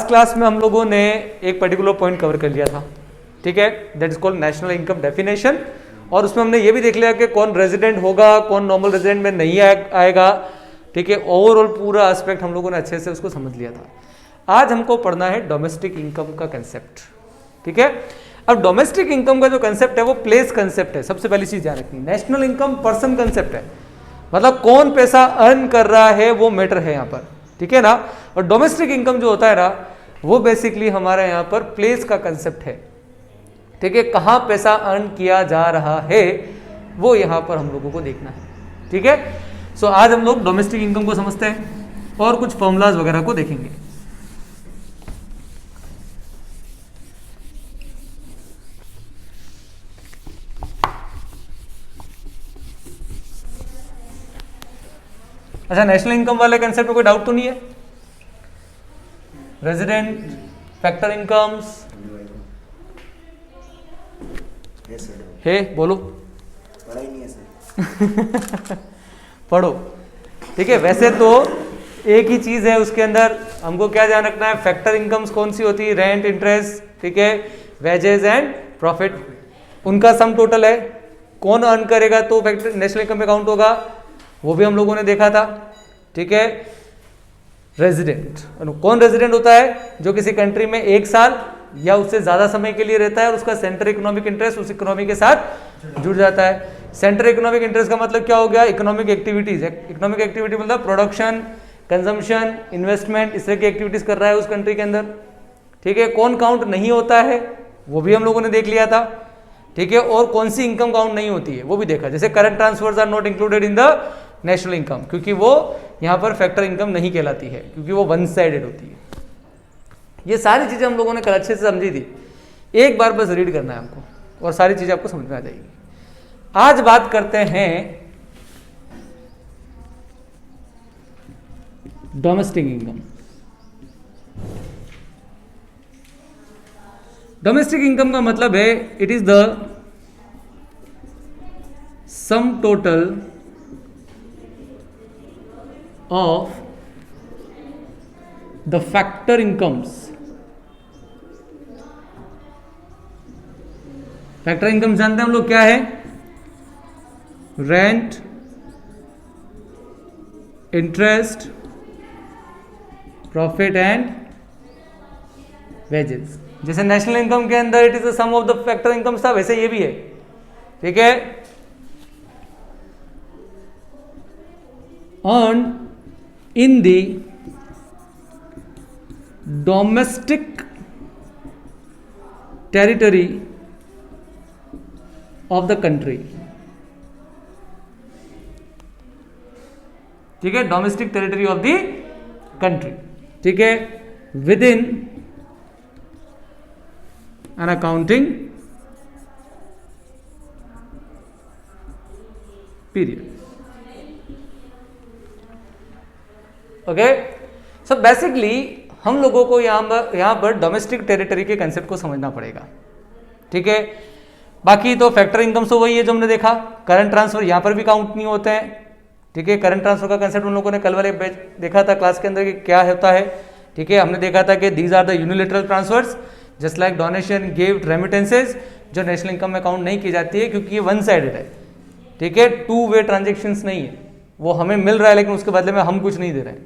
Class में हम लोगों ने एक पर्टिकुलर पॉइंट कवर कर लिया था, ठीक है, that is called national income definition. और उसमें हमने ये भी देख लिया कि कौन रेजिडेंट होगा, कौन नॉर्मल रेजिडेंट में नहीं आएगा, ठीक है। ओवरऑल पूरा एस्पेक्ट हम लोगों ने अच्छे से उसको समझ लिया था। आज हमको पढ़ना है डोमेस्टिक इनकम का कंसेप्ट, ठीक है। अब डोमेस्टिक इनकम का जो कंसेप्ट है वो प्लेस कंसेप्ट है। सबसे पहली चीज ध्यान रखनी, नेशनल इनकम पर्सन कंसेप्ट है, मतलब कौन पैसा अर्न कर रहा है वो मैटर है यहाँ पर, ठीक है ना। और डोमेस्टिक इनकम जो होता है ना, वो बेसिकली हमारा यहाँ पर प्लेस का कंसेप्ट है, ठीक है। कहाँ पैसा अर्न किया जा रहा है वो यहाँ पर हम लोगों को देखना है, ठीक है। सो आज हम लोग डोमेस्टिक इनकम को समझते हैं और कुछ फॉर्मूलाज वगैरह को देखेंगे। अच्छा, नेशनल इनकम वाले कंसेप्ट में कोई डाउट तो नहीं है? रेजिडेंट, फैक्टर इनकम्स है, बोलो। पढ़ा ही नहीं है सर। पढ़ो, ठीक है। वैसे तो एक ही चीज है, उसके अंदर हमको क्या ध्यान रखना है, फैक्टर इनकम्स कौन सी होती है, रेंट, इंटरेस्ट, ठीक है, वेजेस एंड प्रॉफिट, उनका सम टोटल है। कौन अर्न करेगा तो फैक्टर नेशनल इनकम में काउंट होगा, वो भी हम लोगों ने देखा था, ठीक है। रेजिडेंट, कौन रेजिडेंट होता है, जो किसी कंट्री में 1 साल या उससे ज्यादा समय के लिए रहता है और उसका सेंट्रल इकोनॉमिक इंटरेस्ट उस इकोनॉमी के साथ जुड़ जाता है। सेंट्रल इकोनॉमिक इंटरेस्ट का मतलब क्या हो गया, इकोनॉमिक एक्टिविटीज। इकोनॉमिक एक्टिविटी मतलब प्रोडक्शन, कंजम्पशन, इन्वेस्टमेंट, इस तरह की एक्टिविटीज कर रहा है उस कंट्री के अंदर, ठीक है। कौन काउंट नहीं होता है वो भी हम लोगों ने देख लिया था, ठीक है। और कौन सी इनकम काउंट नहीं होती है वो भी देखा, जैसे current transfers are not included in the national income, क्योंकि वो यहाँ पर फैक्टर इनकम नहीं कहलाती है, क्योंकि वो वन साइडेड होती है। ये सारी चीजें हम लोगों ने कल अच्छे से समझी थी, एक बार बस रीड करना है हमको और सारी चीजें आपको समझ में आ जाएगी। आज बात करते हैं डोमेस्टिक इनकम। डोमेस्टिक इनकम का मतलब है it is the sum total of the factor incomes. Factor income जानते हैं हम लोग क्या है, rent, interest, profit and wages. जैसे नेशनल इनकम के अंदर it is the sum of the factor income था, वैसे ये भी है, ठीक है। Earn in the domestic territory of the country, ठीक है, domestic territory of the country, ठीक है, within an accounting period. Okay, so basically हम लोगों को यहां पर डोमेस्टिक टेरिटरी के कंसेप्ट को समझना पड़ेगा, ठीक है। बाकी तो फैक्टर इनकम तो वही है जो हमने देखा, करंट ट्रांसफर यहां पर भी काउंट नहीं होते हैं, ठीक है। करंट ट्रांसफर का कंसेप्ट उन लोगों ने कल वाले बैच देखा था क्लास के अंदर कि क्या होता है, ठीक है। हमने देखा था कि these are the unilateral transfers just like donation, gift, remittances, जो नेशनल इनकम में काउंट नहीं की जाती है क्योंकि ये वन साइडेड है, ठीक है। 2 वे ट्रांजेक्शन्स नहीं है, वो हमें मिल रहा है लेकिन उसके बदले में हम कुछ नहीं दे रहे हैं,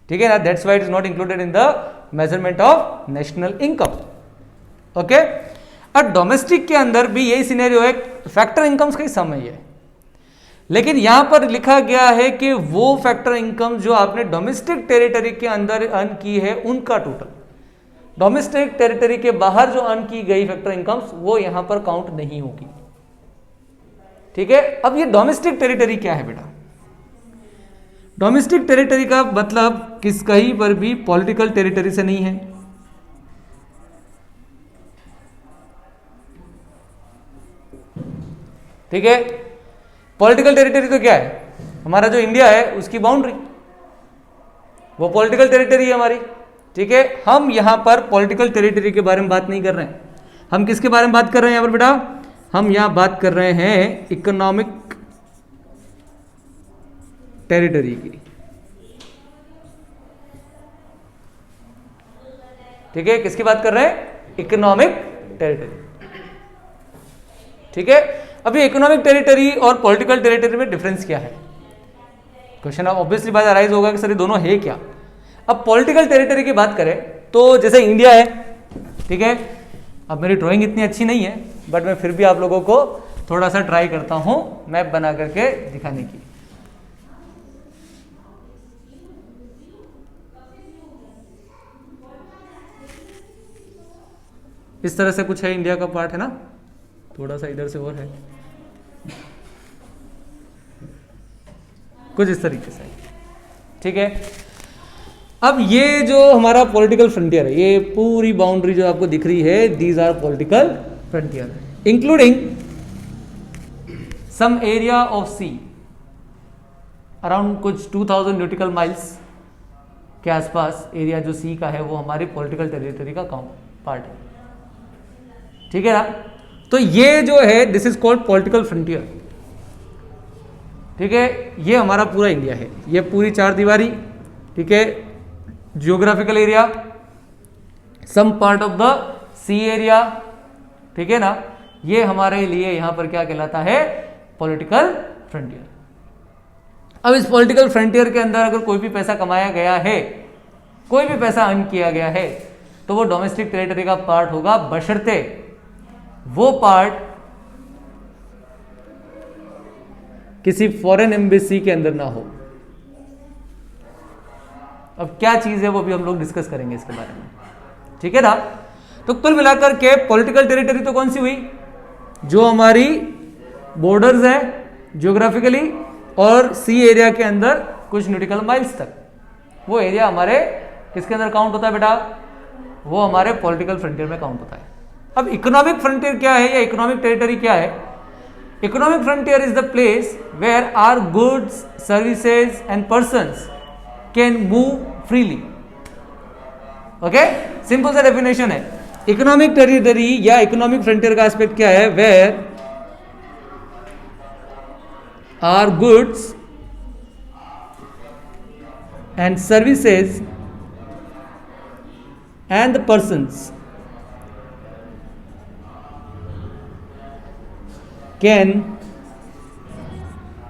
ठीक है ना। That's why it is not included in the measurement of national income, okay. और डोमेस्टिक के अंदर भी यही सिनेरियो है, फैक्टर इनकम्स का ही सम है, लेकिन यहां पर लिखा गया है कि वो फैक्टर इनकम जो आपने डोमेस्टिक टेरिटरी के अंदर अर्न की है उनका टोटल, डोमेस्टिक टेरिटरी के बाहर जो अर्न की गई फैक्टर इनकम्स वो यहां पर काउंट नहीं होगी, ठीक है। अब ये डोमेस्टिक टेरिटरी क्या है बेटा, डोमेस्टिक टेरिटरी का मतलब किस कहीं पर भी पॉलिटिकल टेरिटरी से नहीं है, ठीक है। पॉलिटिकल टेरिटरी तो क्या है, हमारा जो इंडिया है उसकी बाउंड्री, वो पॉलिटिकल टेरिटरी है हमारी, ठीक है। हम यहां पर पॉलिटिकल टेरिटरी के बारे में बात नहीं कर रहे हैं, हम किसके बारे में बात कर रहे हैं यहां पर बेटा, हम यहां बात कर रहे हैं इकोनॉमिक टेरिटरी की, ठीक है, किसकी बात कर रहे हैं? Economic territory. ठीक है, अभी इकोनॉमिक टेरिटरी और पॉलिटिकल टेरिटरी में डिफरेंस क्या है? क्वेश्चन ऑब्वियसली बात अराइज होगा कि सर ये दोनों है क्या। अब पॉलिटिकल टेरिटरी की बात करें तो जैसे इंडिया है, ठीक है, अब मेरी ड्राइंग इतनी अच्छी नहीं है बट मैं फिर भी आप लोगों को थोड़ा सा ट्राई करता हूं मैप बना करके दिखाने की। इस तरह से कुछ है, इंडिया का पार्ट है ना, थोड़ा सा इधर से और है, कुछ इस तरीके से, ठीक है। अब ये जो हमारा पॉलिटिकल फ्रंटियर है, ये पूरी बाउंड्री जो आपको दिख रही है, these are political frontier, including some area of sea around कुछ 2000 न्यूटिकल माइल्स के आसपास एरिया जो सी का है वो हमारी पॉलिटिकल टेरिटरी का पार्ट है, ठीक है ना। तो ये जो है this is called political frontier, ठीक है। ये हमारा पूरा इंडिया है, ये पूरी चार दीवारी, ठीक है, geographical area, some part of the sea area, ठीक है ना। ये हमारे लिए यहां पर क्या कहलाता है? Political frontier. अब इस पॉलिटिकल फ्रंटियर के अंदर अगर कोई भी पैसा कमाया गया है, कोई भी पैसा अर्न किया गया है, तो वो डोमेस्टिक टेरिटरी का पार्ट होगा, बशर्ते वो पार्ट किसी फॉरेन एम्बेसी के अंदर ना हो। अब क्या चीज है वो भी हम लोग डिस्कस करेंगे इसके बारे में, ठीक है ना। तो कुल मिलाकर के पॉलिटिकल टेरिटरी तो कौन सी हुई? जो हमारी बॉर्डर्स है जियोग्राफिकली और सी एरिया के अंदर कुछ न्यूटिकल माइल्स तक, वो एरिया हमारे किसके अंदर काउंट होता है बेटा? वो हमारे पॉलिटिकल फ्रंटियर में काउंट होता है। अब इकोनॉमिक फ्रंटियर क्या है या इकोनॉमिक टेरिटरी क्या है? Economic frontier is the place where are goods, services and persons can move freely. Okay, simple सा डेफिनेशन है। इकोनॉमिक टेरिटरी या इकोनॉमिक फ्रंटियर का एस्पेक्ट क्या है? Where are goods and services and the persons can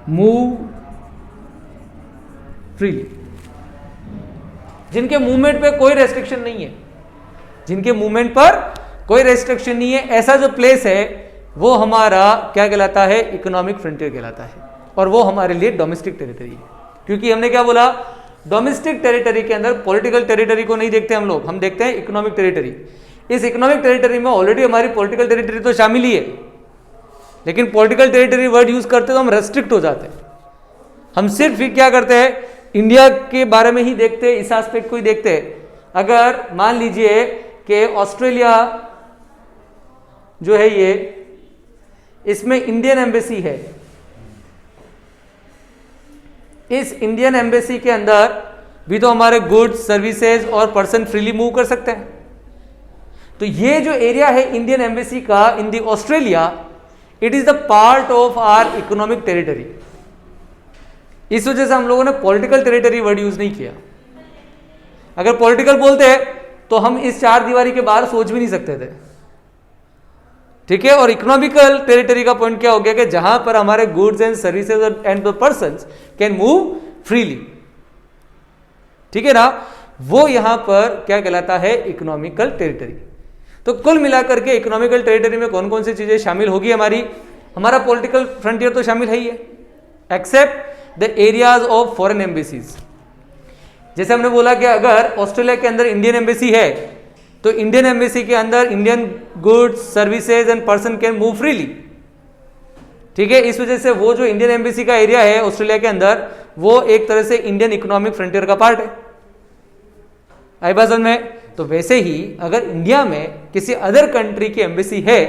move freely. जिनके movement पे कोई restriction नहीं है, जिनके मूवमेंट पर कोई रेस्ट्रिक्शन नहीं है, ऐसा जो प्लेस है वो हमारा क्या कहलाता है? इकोनॉमिक फ्रंटियर कहलाता है। और वो हमारे लिए डोमेस्टिक टेरिटरी है, क्योंकि हमने क्या बोला? डोमेस्टिक टेरिटरी के अंदर पॉलिटिकल टेरिटरी को नहीं देखते हम लोग, हम देखते हैं इकोनॉमिक टेरिटरी। इस इकोनॉमिक टेरिटरी में ऑलरेडी हमारी पॉलिटिकल टेरिटरी तो शामिल ही है, लेकिन पॉलिटिकल टेरिटरी वर्ड यूज करते तो हम रेस्ट्रिक्ट हो जाते हैं। हम सिर्फ फिर क्या करते हैं? इंडिया के बारे में ही देखते हैं, इस एस्पेक्ट को ही देखते हैं। अगर मान लीजिए कि ऑस्ट्रेलिया जो है ये, इसमें इंडियन एम्बेसी है, इस इंडियन एम्बेसी के अंदर भी तो हमारे गुड्स, सर्विसेज और पर्सन फ्रीली मूव कर सकते हैं। तो ये जो एरिया है इंडियन एम्बेसी का in the Australia, it is the part of our economic territory. इस वजह से हम लोगों ने पॉलिटिकल टेरिटरी वर्ड यूज नहीं किया। अगर पॉलिटिकल बोलते हैं तो हम इस चार दीवारी के बाहर सोच भी नहीं सकते थे, ठीक है। और इकोनॉमिकल टेरिटरी का पॉइंट क्या हो गया कि जहां पर हमारे goods and services and the persons can move freely, ठीक है ना, वो यहां पर क्या कहलाता है? Economical territory. तो कुल मिलाकर के इकोनॉमिकल टेरिटरी में कौन कौन सी चीजें शामिल होगी? हमारा पॉलिटिकल फ्रंटियर तो शामिल है ही है, except the areas of foreign embassies. जैसे हमने बोला कि अगर ऑस्ट्रेलिया के अंदर इंडियन एम्बेसी है तो इंडियन एम्बेसी के अंदर Indian goods, services and person can move freely, ठीक है। इस वजह से वो जो इंडियन एम्बेसी का एरिया है ऑस्ट्रेलिया के अंदर, वो एक तरह से इंडियन इकोनॉमिक फ्रंटियर का पार्ट है। आई बात समझ में? तो वैसे ही अगर इंडिया में किसी अदर कंट्री की एम्बेसी है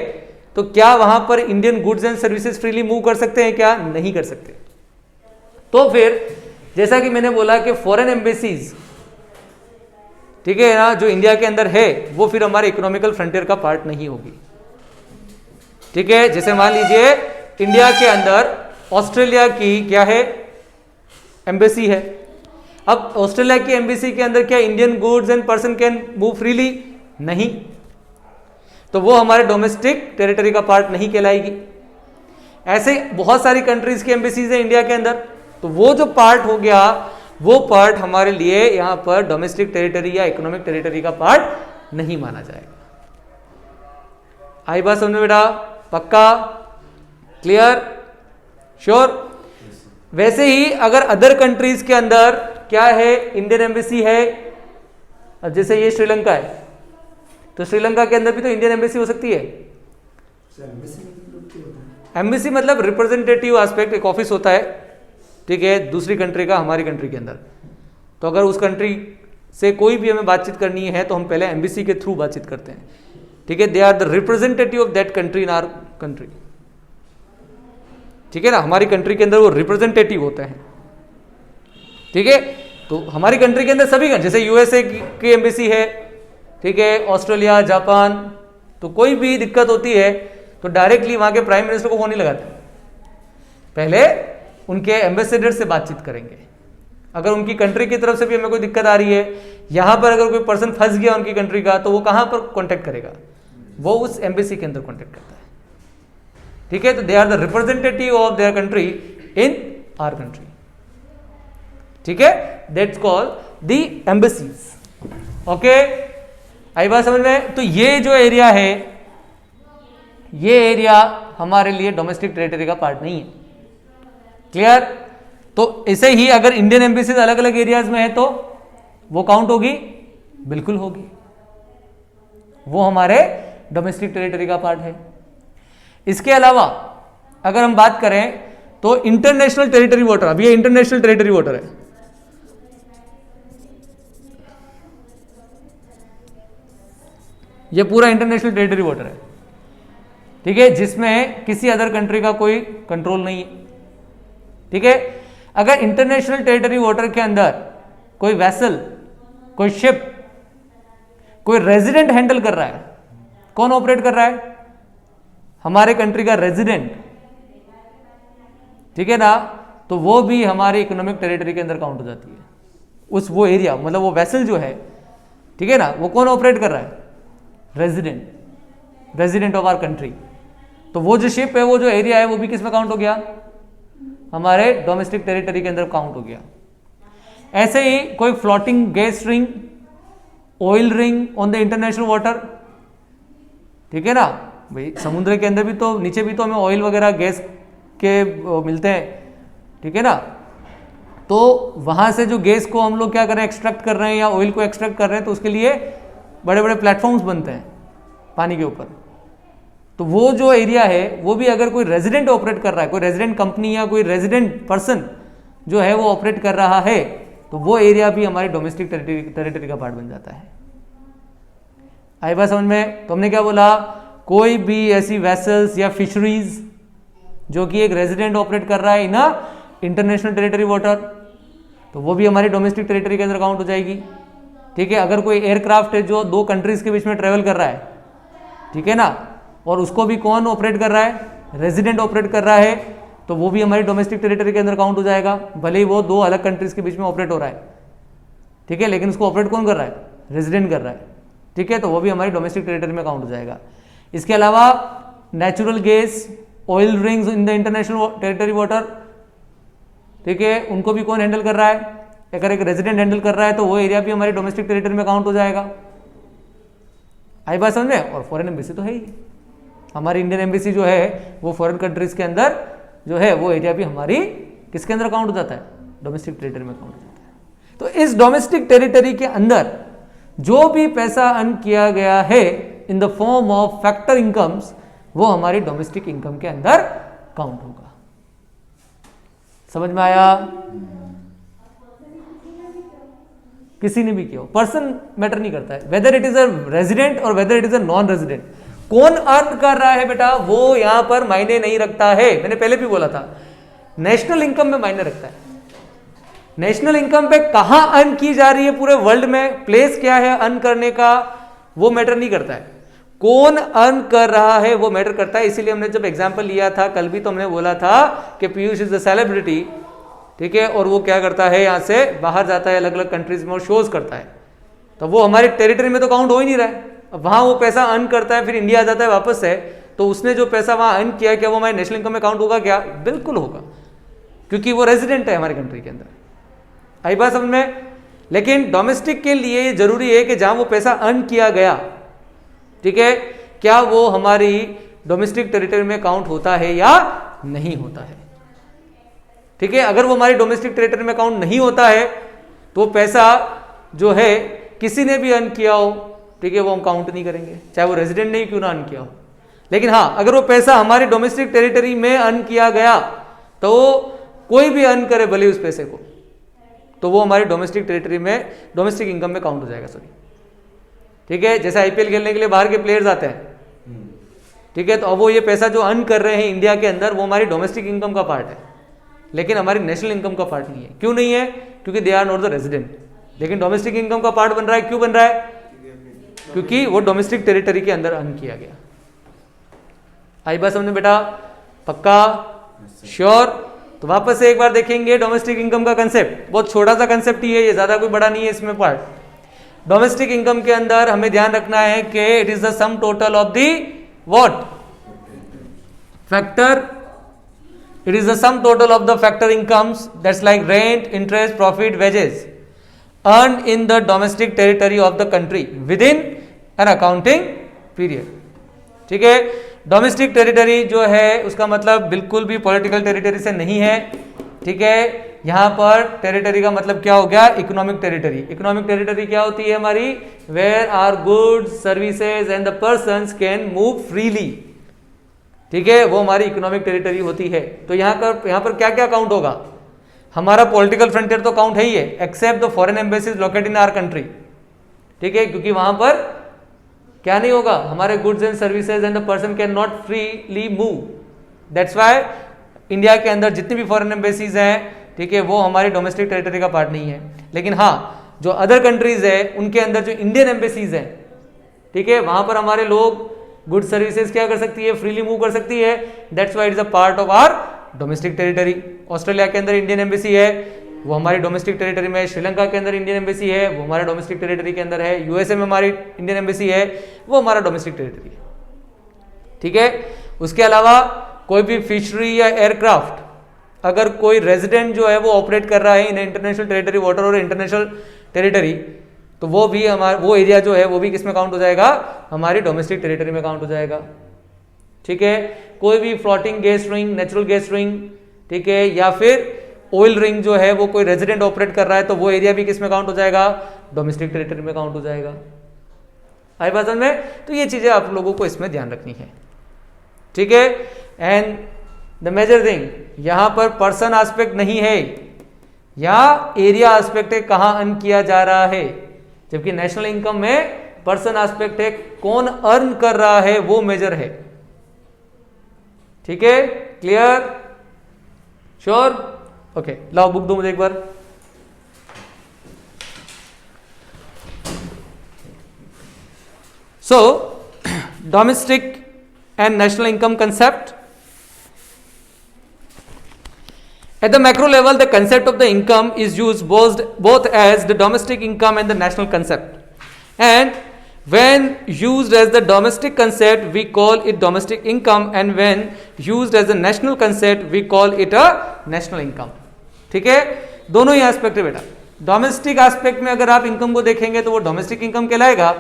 तो क्या वहां पर Indian goods and services freely move कर सकते हैं? क्या नहीं कर सकते। तो फिर जैसा कि मैंने बोला कि फॉरेन एम्बेसीज, ठीक है ना, जो इंडिया के अंदर है, वो फिर हमारे इकोनॉमिकल फ्रंटियर का पार्ट नहीं होगी, ठीक है। जैसे मान लीजिए इंडिया के अंदर ऑस्ट्रेलिया की क्या है? एम्बेसी है। अब ऑस्ट्रेलिया की एम्बेसी के अंदर क्या Indian goods and person can move freely? नहीं, तो वो हमारे डोमेस्टिक टेरिटरी का पार्ट नहीं कहलाएगी। ऐसे बहुत सारी कंट्रीज की एम्बेसीज है इंडिया के अंदर, तो वो जो पार्ट हो गया वो पार्ट हमारे लिए यहां पर डोमेस्टिक टेरिटरी या इकोनॉमिक टेरिटरी का पार्ट नहीं माना जाएगा। आई बात समझ में बेटा? पक्का? क्लियर? श्योर? वैसे ही अगर अदर कंट्रीज के अंदर क्या है, इंडियन एम्बेसी है, अब जैसे ये श्रीलंका है, तो श्रीलंका के अंदर भी तो इंडियन एम्बेसी हो सकती है। एम्बेसी मतलब रिप्रेजेंटेटिव एस्पेक्ट, एक ऑफिस होता है, ठीक है, दूसरी कंट्री का हमारी कंट्री के अंदर। तो अगर उस कंट्री से कोई भी हमें बातचीत करनी है तो हम पहले एम्बेसी के थ्रू बातचीत करते हैं, ठीक है। They are the representative of that country in our country, ठीक है ना। हमारी कंट्री के अंदर वो रिप्रेजेंटेटिव होते हैं, ठीक है। तो हमारी कंट्री के अंदर सभी, जैसे यूएसए की एम्बेसी है, ठीक है, ऑस्ट्रेलिया, जापान, तो कोई भी दिक्कत होती है तो डायरेक्टली वहां के प्राइम मिनिस्टर को फोन नहीं लगाते, पहले उनके एम्बेसडर से बातचीत करेंगे। अगर उनकी कंट्री की तरफ से भी हमें कोई दिक्कत आ रही है, यहां पर अगर कोई पर्सन फंस गया उनकी कंट्री का, तो वो कहां पर कांटेक्ट करेगा? वो उस एम्बेसी के अंदर कांटेक्ट करता है, ठीक है। तो they are the representative of their country in our country, ठीक है। That's called the embassies. Okay, आई बात समझ में? तो ये जो एरिया है, ये एरिया हमारे लिए डोमेस्टिक टेरिटरी का पार्ट नहीं है। क्लियर? तो ऐसे ही अगर इंडियन एम्बेसीज अलग अलग एरियाज में है तो वो काउंट होगी? बिल्कुल होगी, वो हमारे डोमेस्टिक टेरिटरी का पार्ट है। इसके अलावा अगर हम बात करें तो इंटरनेशनल टेरिटरी वाटर, अब ये इंटरनेशनल टेरिटरी वाटर है, ये पूरा इंटरनेशनल टेरिटरी वाटर है, ठीक है, जिसमें किसी अदर कंट्री का कोई कंट्रोल नहीं है, ठीक है। अगर इंटरनेशनल टेरिटरी वाटर के अंदर कोई वेसल, कोई शिप, कोई रेजिडेंट हैंडल कर रहा है, कौन ऑपरेट कर रहा है? हमारे कंट्री का रेजिडेंट, ठीक है ना। तो वो भी हमारे इकोनॉमिक टेरिटरी के अंदर काउंट हो जाती है। उस वो एरिया मतलब वो वेसल जो है, ठीक है ना, वो कौन ऑपरेट कर रहा है? Resident of our country. तो वो जो शिप है, वो जो एरिया है, वो भी किस में काउंट हो गया? हमारे डोमेस्टिक टेरिटरी के अंदर काउंट हो गया। ऐसे ही कोई floating gas ring, oil ring on the international water, ठीक है ना भाई, समुद्र के अंदर भी तो, नीचे भी तो हमें ऑयल वगैरह गैस के मिलते हैं, ठीक है ना। तो वहां से जो गैस को हम लोग क्या कर रहे हैं, एक्सट्रैक्ट कर रहे हैं या ऑयल को एक्सट्रैक्ट कर रहे हैं, तो उसके लिए बड़े बड़े प्लेटफॉर्म्स बनते हैं पानी के ऊपर। तो वो जो एरिया है, वो भी अगर कोई रेजिडेंट ऑपरेट कर रहा है, कोई रेजिडेंट कंपनी या कोई रेजिडेंट पर्सन जो है वो ऑपरेट कर रहा है, तो वो एरिया भी हमारे डोमेस्टिक टेरिटरी का पार्ट बन जाता है। आई बात समझ में? तो हमने क्या बोला, कोई भी ऐसी वेसल्स या फिशरीज जो कि एक रेजिडेंट ऑपरेट कर रहा है इन इंटरनेशनल टेरिटरी वाटर, तो वो भी हमारी डोमेस्टिक टेरिटरी के अंदर काउंट हो जाएगी, ठीक है। अगर कोई एयरक्राफ्ट है जो दो कंट्रीज के बीच में ट्रेवल कर रहा है, ठीक है ना, और उसको भी कौन ऑपरेट कर रहा है? रेजिडेंट ऑपरेट कर रहा है, तो वो भी हमारी डोमेस्टिक टेरिटरी के अंदर काउंट हो जाएगा, भले ही वो दो अलग कंट्रीज के बीच में ऑपरेट हो रहा है, ठीक है, लेकिन उसको ऑपरेट कौन कर रहा है? रेजिडेंट कर रहा है, ठीक है। तो वो भी हमारी डोमेस्टिक टेरिटरी में काउंट हो जाएगा। इसके अलावा natural gas, oil rings in the international territory water, ठीक है, उनको भी कौन हैंडल कर रहा है? अगर एक रेजिडेंट हैंडल कर रहा है तो वो एरिया भी हमारी डोमेस्टिक टेरिटरी में काउंट हो जाएगा। आई बात समझ में? और फॉरेन एम्बेसी तो है ही, हमारी इंडियन एम्बेसी जो है वो फॉरेन कंट्रीज के अंदर जो है वो एरिया भी हमारी किसके अंदर काउंट हो जाता है? डोमेस्टिक टेरिटरी में काउंट हो जाता है। तो इस डोमेस्टिक टेरिटरी के अंदर जो भी पैसा अर्न किया गया है in the form of factor incomes, वो हमारी डोमेस्टिक इनकम के अंदर काउंट होगा। समझ में आया? किसी ने भी किया, पर्सन मैटर नहीं करता है, whether it is a resident or whether it is a non resident, कौन अर्न कर रहा है बेटा, वो यहां पर मायने नहीं रखता है। मैंने पहले भी बोला था, नेशनल इनकम में मायने रखता है। नेशनल इनकम पे कहां अर्न की जा रही है पूरे वर्ल्ड में, प्लेस क्या है अर्न करने का, वो मैटर नहीं करता है, कौन अर्न कर रहा है वो मैटर करता है। इसीलिए हमने जब एग्जांपल लिया था कल भी, तो हमने बोला था कि पीयूष इज अ सेलिब्रिटी, ठीक है, और वो क्या करता है, यहां से बाहर जाता है अलग अलग कंट्रीज में और शोज करता है, तो वो हमारी टेरिटरी में तो काउंट हो ही नहीं रहा है, वहां वो पैसा अर्न करता है, फिर इंडिया आ जाता है वापस से, तो उसने जो पैसा वहां अर्न किया, क्या वो हमारे नेशनल इनकम में काउंट होगा क्या? बिल्कुल होगा, क्योंकि वो रेजिडेंट है हमारी कंट्री के अंदर। आई बात समझ में? लेकिन डोमेस्टिक के लिए जरूरी है कि जहां वो पैसा अर्न किया गया, ठीक है, क्या वो हमारी डोमेस्टिक टेरिटरी में काउंट होता है या नहीं होता है। ठीक है, अगर वो हमारी डोमेस्टिक टेरिटरी में काउंट नहीं होता है तो वो पैसा जो है किसी ने भी अर्न किया हो, ठीक है, वो हम काउंट नहीं करेंगे, चाहे वो रेजिडेंट ने क्यों ना अर्न किया हो। लेकिन हाँ, अगर वो पैसा हमारी डोमेस्टिक टेरिटरी में अर्न किया गया, तो कोई भी अर्न करे भले उस पैसे को, तो वो हमारी डोमेस्टिक टेरिटरी में, डोमेस्टिक इनकम में काउंट हो जाएगा। सॉरी, ठीक है, जैसे आईपीएल खेलने के लिए बाहर के प्लेयर्स आते हैं, ठीक है, तो अब वो ये पैसा जो अर्न कर रहे हैं इंडिया के अंदर, वो हमारी डोमेस्टिक इनकम का पार्ट है, लेकिन हमारी नेशनल इनकम का पार्ट नहीं है। क्यों नहीं है? क्योंकि they are not the resident. लेकिन डोमेस्टिक इनकम का पार्ट बन रहा है। क्यों बन रहा है? क्योंकि वो डोमेस्टिक टेरिटरी के अंदर अर्न किया गया। आई बात समझ में बेटा? पक्का? श्योर? तो वापस से एक बार देखेंगे डोमेस्टिक इनकम का कंसेप्ट। बहुत छोटा सा कंसेप्ट ही है ये, ज्यादा कोई बड़ा नहीं है इसमें पार्ट। डोमेस्टिक इनकम के अंदर हमें ध्यान रखना है कि it is the sum total of the what? Factor. It is the sum total of the factor incomes, that's like rent, interest, profit, wages earned in the domestic territory of the country within an accounting period. ठीक है, domestic territory जो है उसका मतलब बिल्कुल भी political territory से नहीं है। ठीक है, यहां पर टेरिटरी का मतलब क्या हो गया? Economic territory. इकोनॉमिक टेरिटरी क्या होती है हमारी? Where are goods, services and the persons can move freely. ठीक है, वो हमारी इकोनॉमिक टेरिटरी होती है। तो यहाँ पर क्या क्या काउंट होगा? हमारा पॉलिटिकल फ्रंटियर तो काउंट है ही है, except the foreign embassies located in our country. ठीक है, क्योंकि वहां पर क्या नहीं होगा? हमारे goods and services and the person can not freely move. That's why India के अंदर जितनी भी फॉरेन एम्बेसीज हैं, ठीक है, वो हमारी डोमेस्टिक टेरिटरी का पार्ट नहीं है। लेकिन हाँ, जो अदर कंट्रीज है उनके अंदर जो इंडियन एम्बेसीज हैं, ठीक है, वहां पर हमारे लोग गुड सर्विसेज क्या कर सकती है? फ्रीली मूव कर सकती है। That's why it is a part of our domestic territory. Australia के अंदर इंडियन एम्बेसी है, वो हमारी डोमेस्टिक टेरिटरी में है। श्रीलंका के अंदर इंडियन एम्बेसी है, वो हमारे डोमेस्टिक टेरिटरी के अंदर है। यूएसए में हमारी इंडियन एम्बेसी है, वो हमारा डोमेस्टिक टेरिटरी है। ठीक है, उसके अलावा कोई भी फिशरी या एयरक्राफ्ट, अगर कोई रेजिडेंट जो है वो ऑपरेट कर रहा है इन इंटरनेशनल टेरिटरी वाटर और इंटरनेशनल टेरिटरी, तो वो भी हमारा वो एरिया जो है वो भी किस में काउंट हो जाएगा? हमारी डोमेस्टिक टेरिटरी में काउंट हो जाएगा। ठीक है, कोई भी floating gas ring, natural gas ring, ठीक है, या फिर ऑयल रिंग जो है वो कोई रेजिडेंट ऑपरेट कर रहा है, तो वो एरिया भी किस में काउंट हो जाएगा? डोमेस्टिक टेरिटरी में काउंट हो जाएगा। आई बात समझ में? तो ये चीजें आप लोगों को इसमें ध्यान रखनी है। ठीक है, एंड द मेजर थिंग, यहां पर पर्सन एस्पेक्ट नहीं है, या एरिया एस्पेक्ट है, कहां अर्न किया जा रहा है। जबकि नेशनल इनकम में पर्सन एस्पेक्ट है, कौन अर्न कर रहा है वो मेजर है। ठीक है, क्लियर? श्योर? ओके, लाओ बुक दो मुझे एक बार। So domestic and national income concept. At the macro level, the concept of the income is used both as the domestic income and the national concept. And when used as the domestic concept, we call it domestic income, and when used as a national concept, we call it a national income. ठीक है, दोनों ही aspect है बेटा। Domestic aspect में अगर आप income को देखेंगे तो वो डोमेस्टिक इनकम कहलाएगा।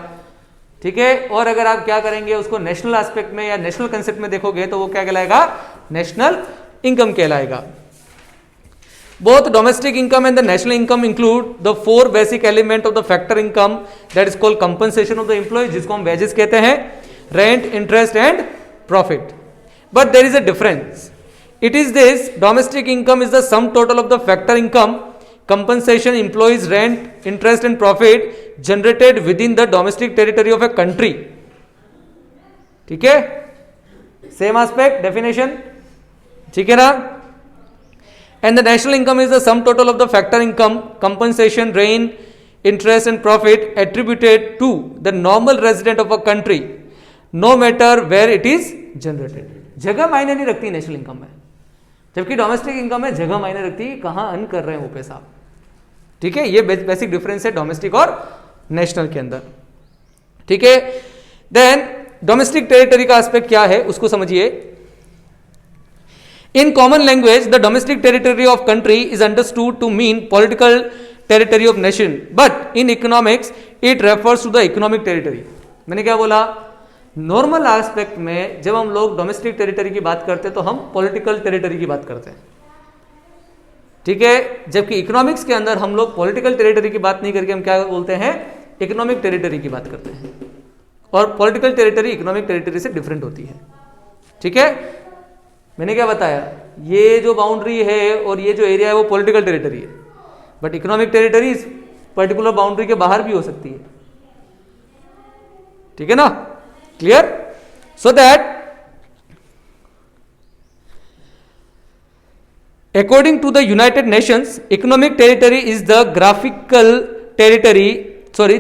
ठीक है, और अगर आप क्या करेंगे उसको नेशनल एस्पेक्ट में या नेशनल कंसेप्ट में देखोगे तो वो क्या कहलाएगा? नेशनल इनकम कहलाएगा। Both domestic income and the national income include the four basic element of the factor income, that is called compensation of the employee, जिसको हम wages कहते हैं, rent, interest and profit. But there is a difference. It is this: domestic income is the sum total of the factor income, compensation, employees, rent, interest and profit generated within the domestic territory of a country. ठीक है, same aspect, definition, ठीक है ना? And the national income is the sum total of the factor income, compensation, rent, interest and profit attributed to the normal resident of a country, no matter where it is generated. जगह मायने नहीं रखती national income में, जबकि domestic income में जगह मायने रखती है, कहाँ अर्न कर रहे हैं वो पैसा। ठीक है, ये बेसिक डिफरेंस है डोमेस्टिक और नेशनल के अंदर। ठीक है, देन डोमेस्टिक टेरिटरी का एस्पेक्ट क्या है उसको समझिए. In common language, the domestic territory of country is understood to mean political territory of nation, but in economics, it refers to the economic territory. मैंने क्या बोला? नॉर्मल एस्पेक्ट में जब हम लोग डोमेस्टिक टेरिटरी की बात करते हैं तो हम पॉलिटिकल टेरिटरी की बात करते हैं, ठीक है. जबकि इकोनॉमिक्स के अंदर हम लोग पॉलिटिकल टेरिटरी की बात नहीं करके हम क्या बोलते हैं, इकोनॉमिक टेरिटरी की बात करते हैं. और पॉलिटिकल टेरिटरी इकोनॉमिक टेरिटरी से डिफरेंट होती है, ठीक है. मैंने क्या बताया, ये जो बाउंड्री है और ये जो एरिया है वो पॉलिटिकल टेरिटरी है, बट इकोनॉमिक टेरिटरी इस पर्टिकुलर बाउंड्री के बाहर भी हो सकती है, ठीक है ना. Clear? So that according to the United Nations, economic territory is the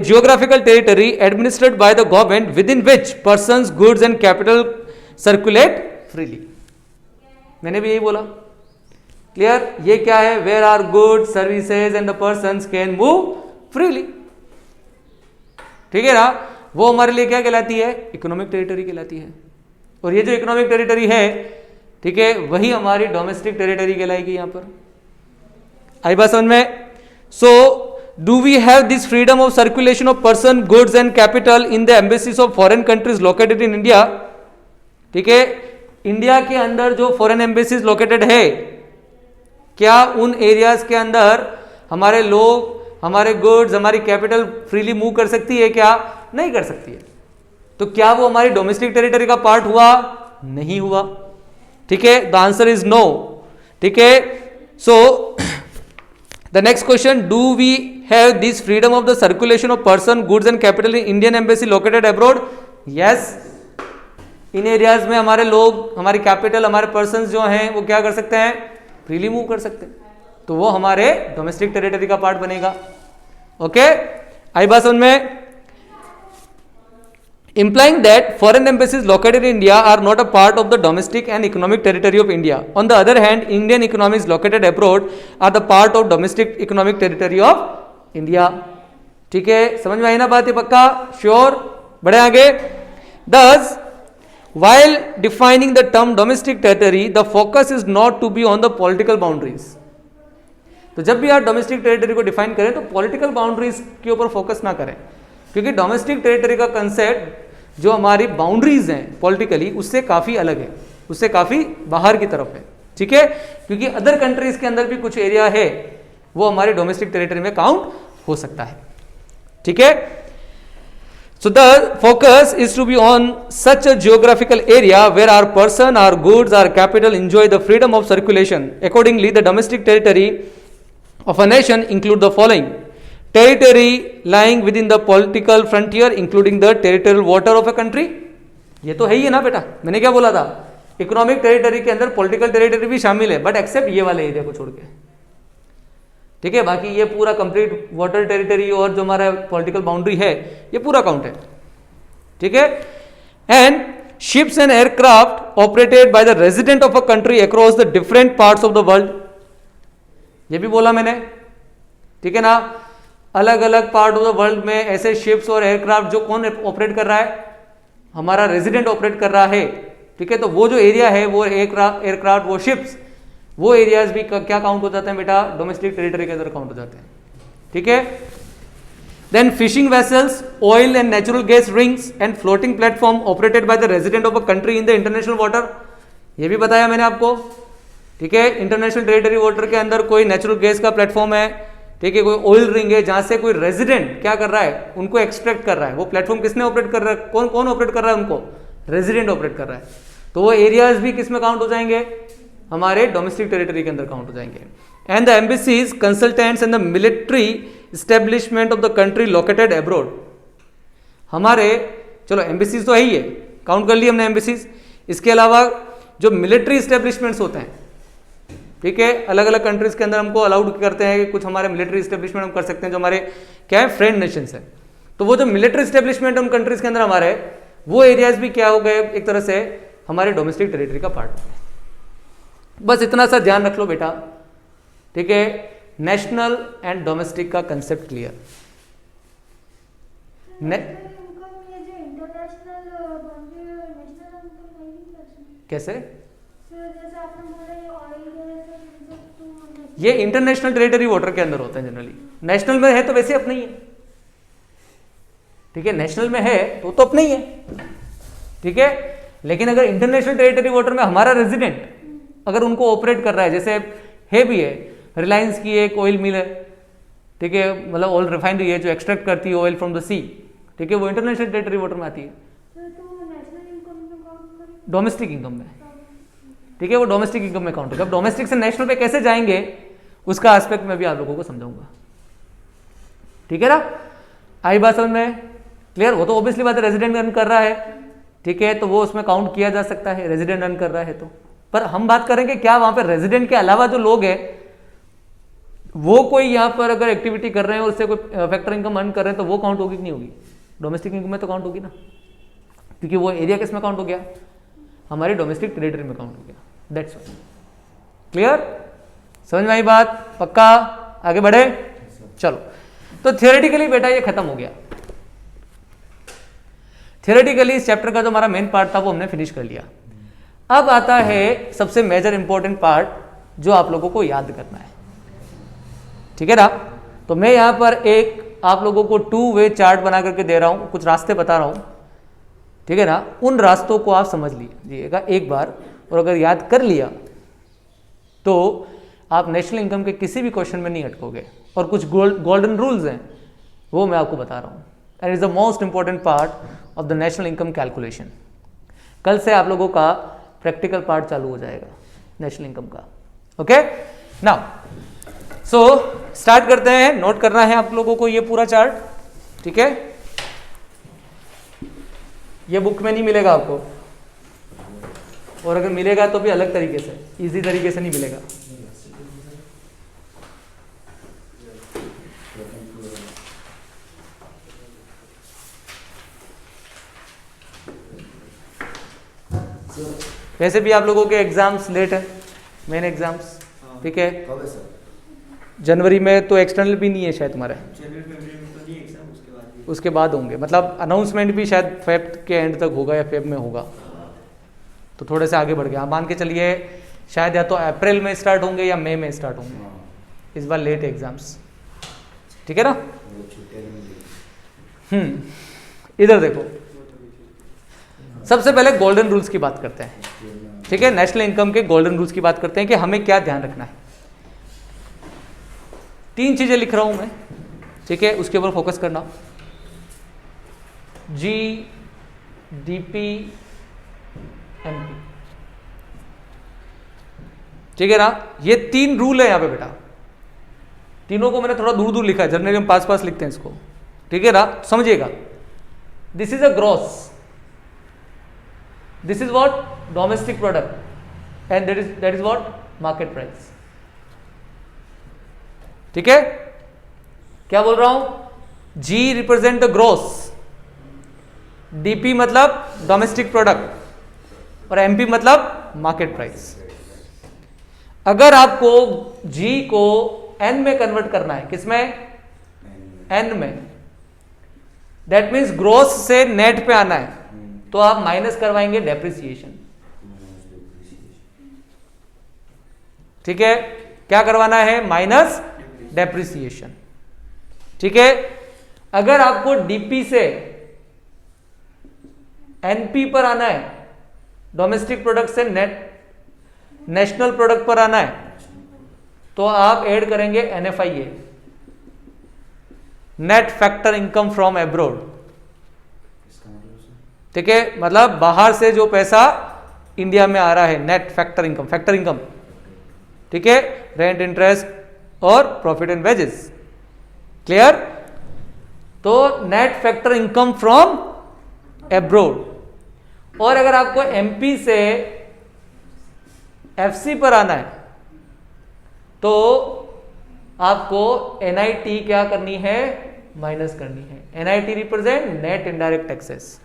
geographical territory administered by the government within which persons, goods and capital circulate freely. मैंने भी यही बोला. क्लियर? ये क्या है? Where are goods, services and the persons can move freely, ठीक है ना. वो हमारे लिए क्या कहलाती है? इकोनॉमिक टेरिटरी कहलाती है. और ये जो इकोनॉमिक टेरिटरी है, ठीक है, वही हमारी डोमेस्टिक टेरिटरी कहलाएगी. यहां पर आई बात समझ में? So do we have this freedom of circulation of person, goods and capital in the embassies of foreign countries located in India. ठीक है, इंडिया के अंदर जो फॉरेन एम्बेसीज लोकेटेड है, क्या उन एरियाज के अंदर हमारे लोग, हमारे गुड्स, हमारी कैपिटल फ्रीली मूव कर सकती है? क्या नहीं कर सकती है. तो क्या वो हमारी डोमेस्टिक टेरिटरी का पार्ट हुआ? नहीं हुआ. ठीक है, द आंसर इज नो. ठीक है, so the next question, do we have this freedom of the circulation of person, goods and capital in Indian embassy located abroad? Yes. इन एरियाज में हमारे लोग, हमारी कैपिटल, हमारे पर्सन जो हैं वो क्या कर सकते हैं? फ्रीली मूव कर सकते हैं. तो वो हमारे डोमेस्टिक टेरिटरी का पार्ट बनेगा. ओके, आई बात समझ में? Implying that foreign embassies located in India are not a part of the domestic and economic territory of India. On the other hand, Indian economies located abroad are the part of domestic economic territory of India. ठीक है, समझ में आई ना बात? ये पक्का? Sure? बढ़े आगे. Thus, while defining the term domestic territory, the focus is not to be on the political boundaries. तो जब भी आप डोमेस्टिक टेरिटरी को डिफाइन करें तो पॉलिटिकल बाउंड्रीज के ऊपर फोकस ना करें, क्योंकि डोमेस्टिक टेरिटरी का कंसेप्ट जो हमारी बाउंड्रीज हैं पॉलिटिकली, उससे काफ़ी अलग है, उससे काफ़ी बाहर की तरफ है. ठीक है, क्योंकि अदर कंट्रीज के अंदर भी कुछ एरिया है वो हमारी डोमेस्टिक टेरिटरी में काउंट हो सकता है. ठीक है, so the focus is to be on such a geographical area where are person, are goods, are capital enjoy the freedom of circulation. Accordingly the domestic territory of a nation include the following: territory lying within the political frontier including the territorial water of a country. ये तो है ही है ना बेटा, मैंने क्या बोला था? इकोनॉमिक टेरिटरी के अंदर पॉलिटिकल टेरिटरी भी शामिल है, बट एक्सेप्ट ये वाले एरिया को छोड़ के. ठीक है, बाकी ये पूरा कंप्लीट वाटर टेरिटरी और जो हमारा पॉलिटिकल बाउंड्री है ये पूरा काउंट है. ठीक है, and ships and aircraft operated by the resident of a country across the different parts of the world. ये भी बोला मैंने. ठीक है ना, अलग अलग पार्ट ऑफ द वर्ल्ड में ऐसे शिप्स और एयरक्राफ्ट जो कौन ऑपरेट कर रहा है? हमारा रेजिडेंट ऑपरेट कर रहा है. ठीक है, तो वो जो एरिया है, वो एयरक्राफ्ट, वो शिप्स, वो एरियाज भी क्या काउंट हो जाते हैं बेटा? डोमेस्टिक टेरिटरी के अंदर काउंट हो जाते हैं. ठीक है, then fishing vessels, oil and natural gas rings and floating platform operated by the resident of a country in the international water. ये भी बताया मैंने आपको. ठीक है, इंटरनेशनल टेरिटरी वाटर के अंदर कोई नेचुरल गैस का प्लेटफॉर्म है, ठीक है, कोई ऑयल रिंग है, जहां से कोई रेजिडेंट क्या कर रहा है? उनको एक्सट्रैक्ट कर रहा है. वो प्लेटफॉर्म किसने ऑपरेट कर रहा है? कौन कौन ऑपरेट कर रहा है? उनको रेजिडेंट ऑपरेट कर रहा है. तो वो एरियाज भी किस में काउंट हो जाएंगे? हमारे डोमेस्टिक टेरिटरी के अंदर काउंट हो जाएंगे. And the embassies, consultants and the military establishment of the country located abroad. हमारे चलो एम्बेसीज तो है ही है, काउंट कर लिए हमने एम्बेसीज. इसके अलावा जो मिलिट्री एस्टेब्लिशमेंट्स होते हैं, ठीक है, अलग अलग कंट्रीज के अंदर हमको अलाउड करते हैं कि कुछ हमारे मिलिट्री एस्टेब्लिशमेंट हम कर सकते हैं जो हमारे क्या है? फ्रेंड नेशंस है. तो वो जो मिलिट्री एस्टेब्लिशमेंट उन कंट्रीज के अंदर हमारे, वो एरियाज भी क्या हो गए? एक तरह से हमारे डोमेस्टिक टेरिटरी का पार्ट. बस इतना सा ध्यान रख लो बेटा. ठीक है, नेशनल एंड डोमेस्टिक का कंसेप्ट क्लियर. कैसे? जैसे आपने बोला ये ऑयल है तो ये इंटरनेशनल टेरिटरी वाटर के अंदर होता है जनरली, नेशनल में है तो वैसे अपना ही है, ठीक है, नेशनल में है तो अपना ही है, ठीक है। लेकिन अगर इंटरनेशनल टेरिटरी वाटर में हमारा रेजिडेंट अगर उनको ऑपरेट कर रहा है, जैसे है भी है, रिलायंस की एक ऑयल मिल है, ठीक है, मतलब ऑयल रिफाइनरी है जो एक्सट्रैक्ट करती है ऑयल फ्रॉम द सी, ठीक है, वो इंटरनेशनल टेरिटरी वाटर में आती है, डोमेस्टिक इनकम में, ठीक है, वो डोमेस्टिक इनकम में काउंट होगा। अब डोमेस्टिक से नेशनल पे कैसे जाएंगे उसका एस्पेक्ट मैं भी आप लोगों को समझाऊंगा, ठीक है ना। आई बात समझ में? क्लियर? वो तो ऑब्वियसली बात है, रेजिडेंट अर्न कर रहा है, ठीक है, तो वो उसमें काउंट किया जा सकता है, रेजिडेंट अर्न कर रहा है तो। पर हम बात करेंगे क्या वहां पर रेजिडेंट के अलावा जो लोग हैं वो कोई यहाँ पर अगर एक्टिविटी कर रहे हैं और उससे कोई फैक्टर इनकम अर्न कर रहे हैं तो वो काउंट होगी कि नहीं होगी? डोमेस्टिक इनकम में तो काउंट होगी ना, क्योंकि वो एरिया किस में काउंट हो गया? हमारी डोमेस्टिक टेरिटरी में काउंट हो गया। That's why. क्लियर? समझ में आई बात? पक्का? आगे बढ़े? चलो, तो थियोरेटिकली बेटा ये खत्म हो गया। थियोरेटिकली इस चैप्टर का जो हमारा मेन पार्ट था वो हमने फिनिश कर लिया। अब आता है सबसे मेजर इंपॉर्टेंट पार्ट जो आप लोगों को याद करना है, ठीक है ना। तो मैं यहां पर एक आप लोगों को 2 वे चार्ट बना करके दे रहा हूं, कुछ रास्ते बता रहा हूं, ठीक है ना। उन रास्तों को आप समझ लीजिएगा एक बार, और अगर याद कर लिया तो आप नेशनल इनकम के किसी भी क्वेश्चन में नहीं अटकोगे। और कुछ गोल्डन रूल्स हैं वो मैं आपको बता रहा हूं, and is the most important part of the national income calculation. कल से आप लोगों का प्रैक्टिकल पार्ट चालू हो जाएगा नेशनल इनकम का। ओके, नाउ सो स्टार्ट करते हैं। नोट करना है आप लोगों को ये पूरा चार्ट, ठीक है। ये बुक में नहीं मिलेगा आपको, और अगर मिलेगा तो भी अलग तरीके से, इजी तरीके से नहीं मिलेगा। वैसे भी आप लोगों के एग्जाम्स लेट है, मेन एग्जाम्स, ठीक है। कब है सर? जनवरी में तो एक्सटर्नल भी नहीं है शायद तुम्हारे, जनवरी फरवरी में तो नहीं एग्जाम, उसके बाद होंगे, मतलब अनाउंसमेंट भी शायद फेब के एंड तक होगा या फेब में होगा, तो थोड़े से आगे बढ़ गया। मान के चलिए शायद या तो अप्रैल में स्टार्ट होंगे या मई में स्टार्ट होंगे, इस बार लेट एग्जाम्स, ठीक है ना। इधर देखो, सबसे पहले गोल्डन रूल्स की बात करते हैं, ठीक है। नेशनल इनकम के गोल्डन रूल्स की बात करते हैं कि हमें क्या ध्यान रखना है। 3 चीजें लिख रहा हूं मैं, ठीक है, उसके ऊपर फोकस करना। जी, डीपी, एमपी, ठीक है ना। ये 3 रूल है यहां पे बेटा, तीनों को मैंने थोड़ा दूर दूर लिखा है, जनरली हम पास पास लिखते हैं इसको, ठीक है ना। समझिएगा, this is a gross, this is what domestic product, and that is what market price, ठीक है। क्या बोल रहा हूं? जी रिप्रेजेंट द ग्रोस, डीपी मतलब डोमेस्टिक प्रोडक्ट, और एमपी मतलब मार्केट प्राइस। अगर आपको जी को एन में कन्वर्ट करना है, किसमें? एन में, दैट मीन्स ग्रोस से नेट पे आना है, तो आप माइनस करवाएंगे डेप्रिसिएशन, ठीक है। क्या करवाना है? माइनस डेप्रिसिएशन, ठीक है। अगर आपको डीपी से एनपी पर आना है, डोमेस्टिक प्रोडक्ट से नेशनल प्रोडक्ट पर आना है, तो आप ऐड करेंगे NFIA, net factor income from abroad, ठीक है। मतलब बाहर से जो पैसा इंडिया में आ रहा है, नेट फैक्टर इनकम, ठीक है। रेंट, इंटरेस्ट और प्रॉफिट एंड वेजेस, क्लियर। तो net factor income from abroad. और अगर आपको एमपी से एफसी पर आना है, तो आपको एनआईटी क्या करनी है? माइनस करनी है। NIT represent net indirect taxes.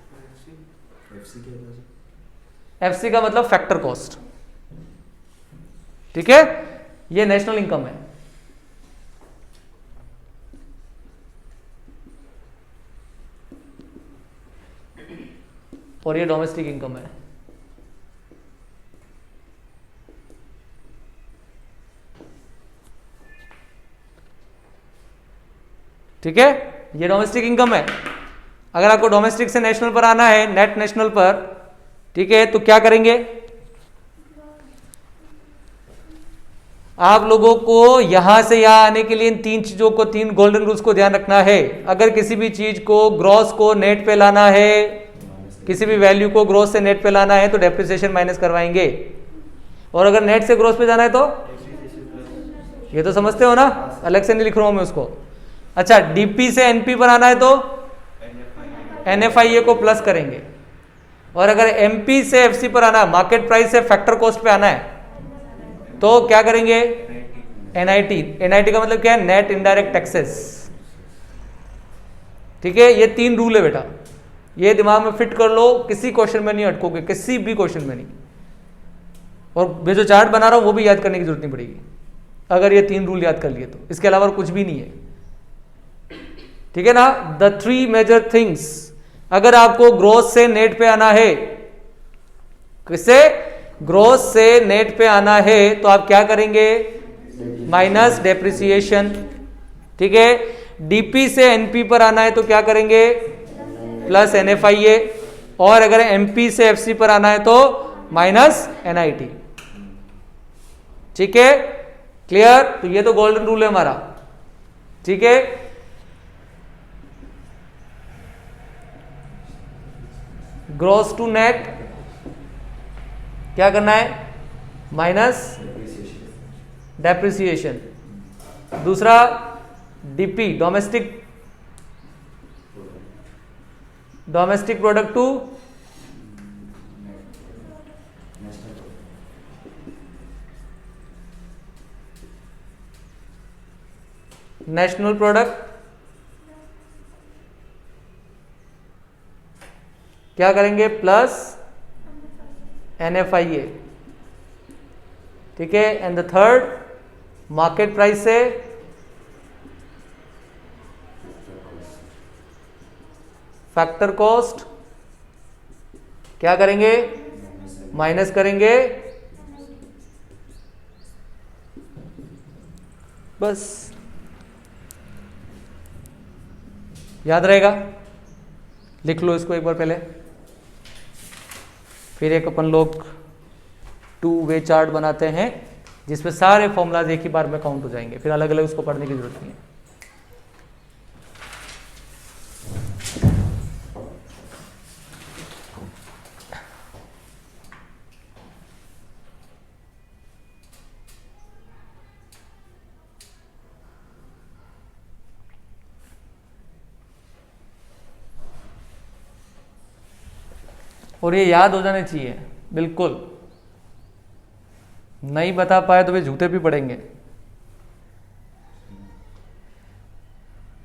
FC का मतलब फैक्टर कॉस्ट, ठीक है। ये नेशनल इनकम है। और ये डोमेस्टिक इनकम है। ठीक है, ये डोमेस्टिक इनकम है। अगर आपको डोमेस्टिक से नेशनल पर आना है, नेट नेशनल पर, ठीक है, तो क्या करेंगे आप लोगों को? यहां से यहां आने के लिए इन तीन चीजों को, तीन गोल्डन रूल्स को ध्यान रखना है। अगर किसी भी चीज को ग्रॉस को नेट पे लाना है, किसी भी वैल्यू को ग्रॉस से नेट पे लाना है तो डेप्रिसिएशन माइनस करवाएंगे, और अगर नेट से ग्रॉस पे जाना है तो ये तो समझते हो ना, अलग से नहीं लिख रहा हूं मैं उसको। अच्छा, डीपी से एनपी पर आना है तो एनएफआईए को प्लस करेंगे, और अगर एमपी से एफसी पर आना है, मार्केट प्राइस से फैक्टर कॉस्ट पे आना है, तो क्या करेंगे? एनआईटी। एनआईटी का मतलब क्या है? Net indirect taxes. ठीक है, ये तीन रूल है बेटा, ये दिमाग में फिट कर लो, किसी क्वेश्चन में नहीं अटकोगे, किसी भी क्वेश्चन में नहीं। और मैं जो चार्ट बना रहा हूं वो भी याद करने की जरूरत नहीं पड़ेगी अगर ये तीन रूल याद कर लिए तो, इसके अलावा कुछ भी नहीं है। ठीक है ना, द थ्री मेजर थिंग्स। अगर आपको ग्रोथ से नेट पे आना है, किससे? ग्रोथ से नेट पे आना है, तो आप क्या करेंगे? Minus depreciation. ठीक है, डीपी से एनपी पर आना है तो क्या करेंगे? प्लस एनएफआईए, और अगर एमपी से एफसी पर आना है तो माइनस एनआईटी। ठीक है, क्लियर? तो ये तो गोल्डन रूल है हमारा। ठीक है, ग्रॉस टू नेट क्या करना है? Minus depreciation. दूसरा DP, domestic product to national product, क्या करेंगे? Plus NFIA. ठीक है, and the third market price से फैक्टर कॉस्ट क्या करेंगे? माइनस करेंगे। बस याद रहेगा, लिख लो इसको एक बार पहले। फिर एक अपन लोग 2 वे चार्ट बनाते हैं जिसमें सारे फॉर्मूलाज एक ही बार में काउंट हो जाएंगे, फिर अलग अलग उसको पढ़ने की जरूरत नहीं है। और ये याद हो जाने चाहिए बिल्कुल, नहीं बता पाए तो वे झूठे भी पड़ेंगे।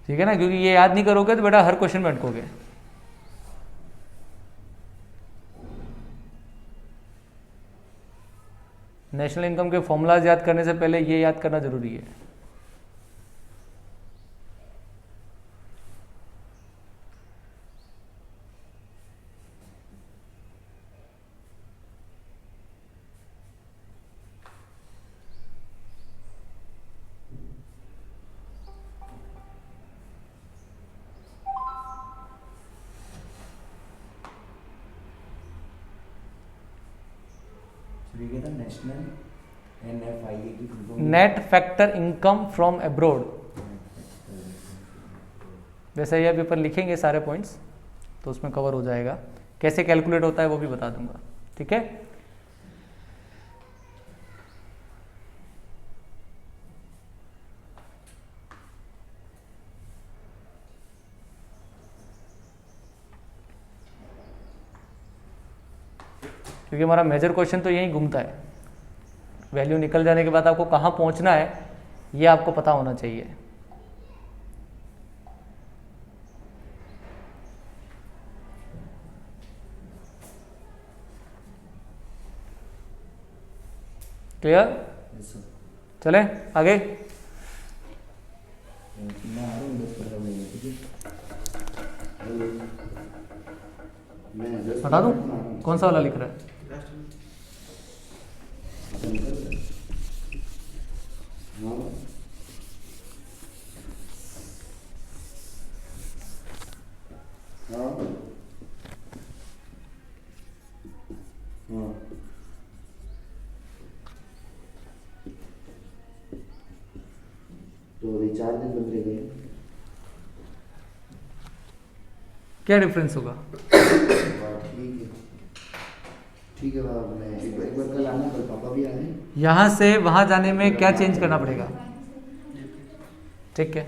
ठीक है ना, क्योंकि ये याद नहीं करोगे तो बेटा हर क्वेश्चन में अटकोगे। नेशनल इनकम के फॉर्मूलाज याद करने से पहले ये याद करना जरूरी है। Net factor income from abroad. वैसे यह पेपर लिखेंगे सारे पॉइंट्स तो उसमें कवर हो जाएगा, कैसे कैलकुलेट होता है वो भी बता दूंगा। ठीक है, क्योंकि हमारा मेजर क्वेश्चन तो यही घूमता है। वैल्यू निकल जाने के बाद आपको कहाँ पहुंचना है ये आपको पता होना चाहिए। क्लियर? चले आगे। मैं हटा दूं? कौन सा वाला लिख रहा है? लास्ट में तो अभी 4 दिन बंद रह गए। क्या डिफरेंस होगा? ठीक है बाबा, मैं एक बार कल आना, कल पापा भी आ रहे हैं। यहाँ से वहाँ जाने में क्या चेंज करना पड़ेगा? ठीक है,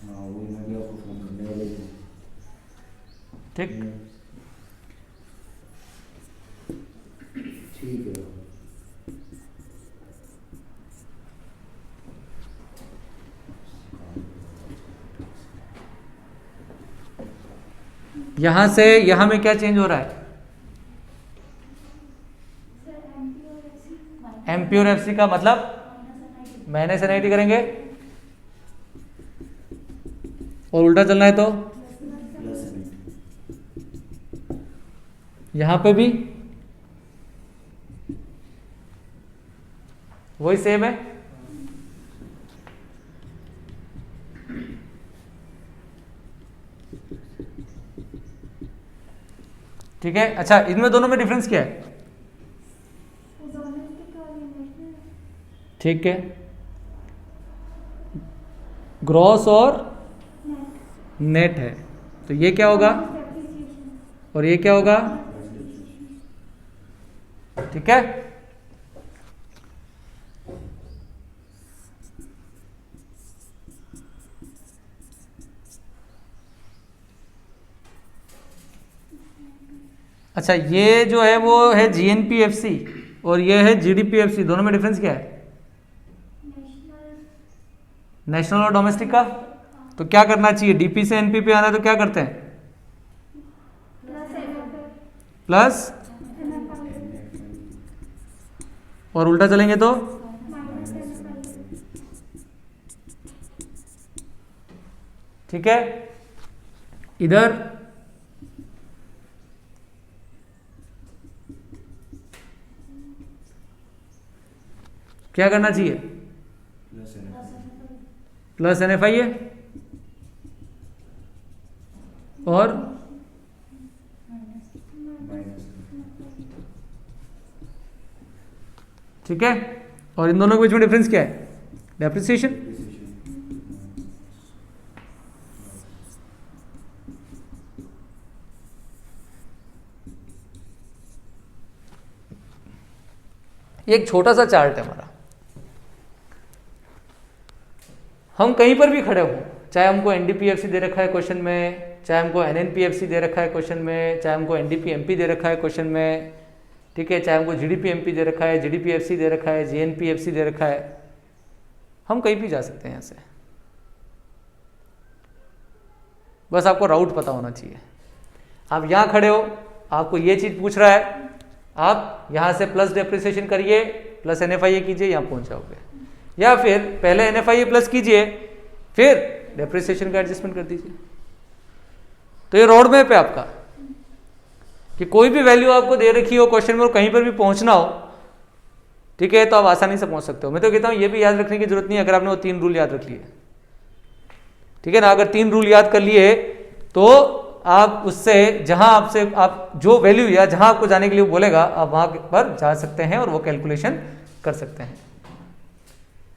हाँ वही मैं भी आपको फोन करने वाला हूँ। ठीक। ठीक है बाबा। यहाँ से यहाँ में क्या चेंज हो रहा है? एमपी और एफसी का मतलब माइनस एनआईटी करेंगे, और उल्टा चलना है तो यहाँ पे भी वही सेम है। ठीक है, अच्छा इनमें दोनों में डिफरेंस क्या है? ठीक है, ग्रॉस और नेट है, तो ये क्या होगा और ये क्या होगा? ठीक है, अच्छा ये जो है वो है जीएनपीएफसी और ये है जीडीपीएफसी, दोनों में डिफरेंस क्या है? नेशनल और डोमेस्टिक का। तो क्या करना चाहिए? डीपी से एनपी पे आना है तो क्या करते हैं? प्लस, और उल्टा चलेंगे तो ठीक है। इधर क्या करना चाहिए? प्लस एनएफआई है और ठीक है, और इन दोनों के बीच में डिफरेंस क्या है? डेप्रिसिएशन। ये एक छोटा सा चार्ट है हमारा। हम कहीं पर भी खड़े हो, चाहे हमको एनडीपीएफसी दे रखा है क्वेश्चन में, चाहे हमको एनएनपीएफसी दे रखा है क्वेश्चन में, चाहे हमको एनडीपीएमपी दे रखा है क्वेश्चन में, ठीक है, चाहे हमको जीडीपीएमपी दे रखा है, जीडीपीएफसी दे रखा है, जीएनपीएफसी दे रखा है, हम कहीं भी जा सकते हैं यहाँ से। बस आपको राउट पता होना चाहिए। आप यहाँ खड़े हो, आपको ये चीज पूछ रहा है, आप यहाँ से प्लस डेप्रिसिएशन करिए, प्लस एनएफआईए कीजिए, यहाँ पहुंच जाओगे, या फिर पहले एनएफआईए प्लस कीजिए फिर डेप्रिसिएशन का एडजस्टमेंट कर दीजिए। तो ये रोड मैप है आपका कि कोई भी वैल्यू आपको दे रखी हो क्वेश्चन में और कहीं पर भी पहुंचना हो, ठीक है, तो आप आसानी से पहुंच सकते हो। मैं तो कहता हूं ये भी याद रखने की जरूरत नहीं है अगर आपने वो 3 रूल याद रख लिए, ठीक है ना। अगर 3 रूल याद कर लिए तो आप उससे जहां आपसे आप जो वैल्यू या जहां आपको जाने के लिए बोलेगा आप वहां पर जा सकते हैं और वो कैलकुलेशन कर सकते हैं।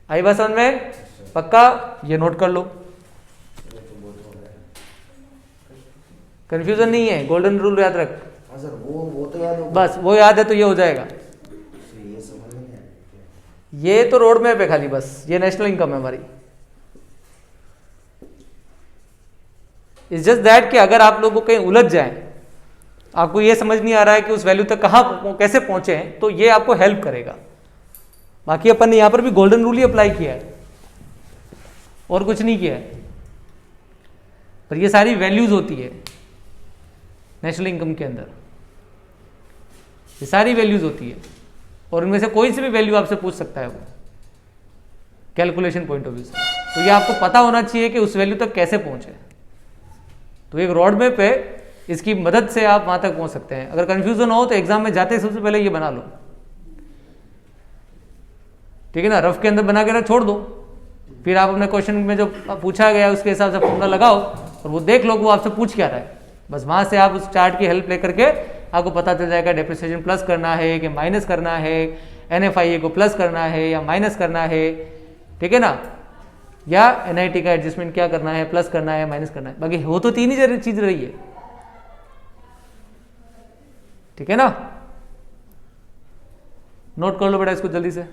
आई बात समझ में? पक्का ये नोट कर लो, कंफ्यूजन नहीं है, गोल्डन रूल याद रख। हाँ सर, वो तो याद होगा। बस वो याद है तो ये हो जाएगा। ये समझ में नहीं आया। ये तो रोड मैप है खाली, बस ये नेशनल इनकम है हमारी। इट्स जस्ट दैट कि अगर आप लोगों को कहीं उलझ जाए, आपको ये समझ नहीं आ रहा है कि उस वैल्यू तक कहाँ कैसे पहुंचे हैं, तो ये आपको हेल्प करेगा। बाकी अपन ने यहां पर भी गोल्डन रूल ही अप्लाई किया है और कुछ नहीं किया है, पर ये सारी वैल्यूज होती है नेशनल इनकम के अंदर, ये सारी वैल्यूज होती है और इनमें से कोई सी भी वैल्यू आपसे पूछ सकता है वो कैलकुलेशन पॉइंट ऑफ व्यू से। तो ये आपको पता होना चाहिए कि उस वैल्यू तक कैसे पहुंचे। तो एक रोड मैप है, इसकी मदद से आप वहां तक पहुंच सकते हैं। अगर कंफ्यूजन हो तो एग्जाम में जाते सबसे पहले ये बना लो, ठीक है ना, रफ के अंदर बना के छोड़ दो, फिर आप अपने क्वेश्चन में जो पूछा गया उसके हिसाब से फॉर्मूला लगाओ और वो देख लो कि वो आपसे पूछ क्या रहा है। बस वहां से आप उस चार्ट की हेल्प लेकर के आपको पता चल जाएगा डेप्रिसिएशन प्लस करना है कि माइनस करना है, NFIA को प्लस करना है या माइनस करना है, ठीक है ना, या NIT का एडजस्टमेंट क्या करना है, प्लस करना है माइनस करना है। बाकी हो तो तीन ही चीज रही है, ठीक है ना। नोट कर लो बेटा इसको जल्दी से।